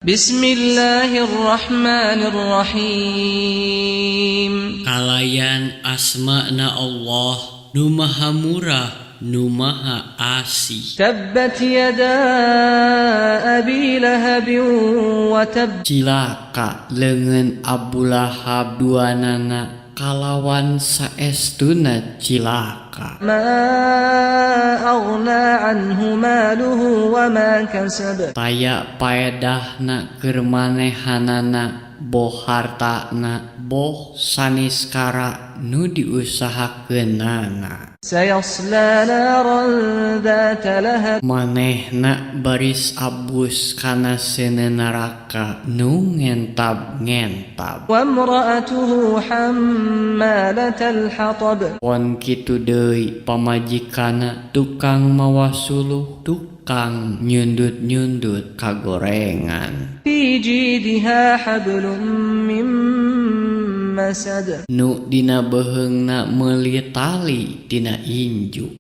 Bismillahirrahmanirrahim. Kalayan asma'na Allah nu maha murah nu maha asih. Tabbat yada abi lahabin wa tab. Cilaka leungeun Abu Lahab duanana kalawan saestuna cilaka. Ma aghna anhu maluhu wa ma kasab. Taya paedahna keur manehanana boh hartana boh saniskara nu diusahakeunana. Sayasla naran dzata lahab. Manehna baris abus kana seuneu neraka nu ngentab-ngentab. Wa imra'atuhu hammalatal hatab. Pon kitu deui pamajikana tukang mawa suluh, tukang nyundut-nyundut kagorengan. Fi jidha hablum min masad. Nu dina beheungna meuli tali tina injuk.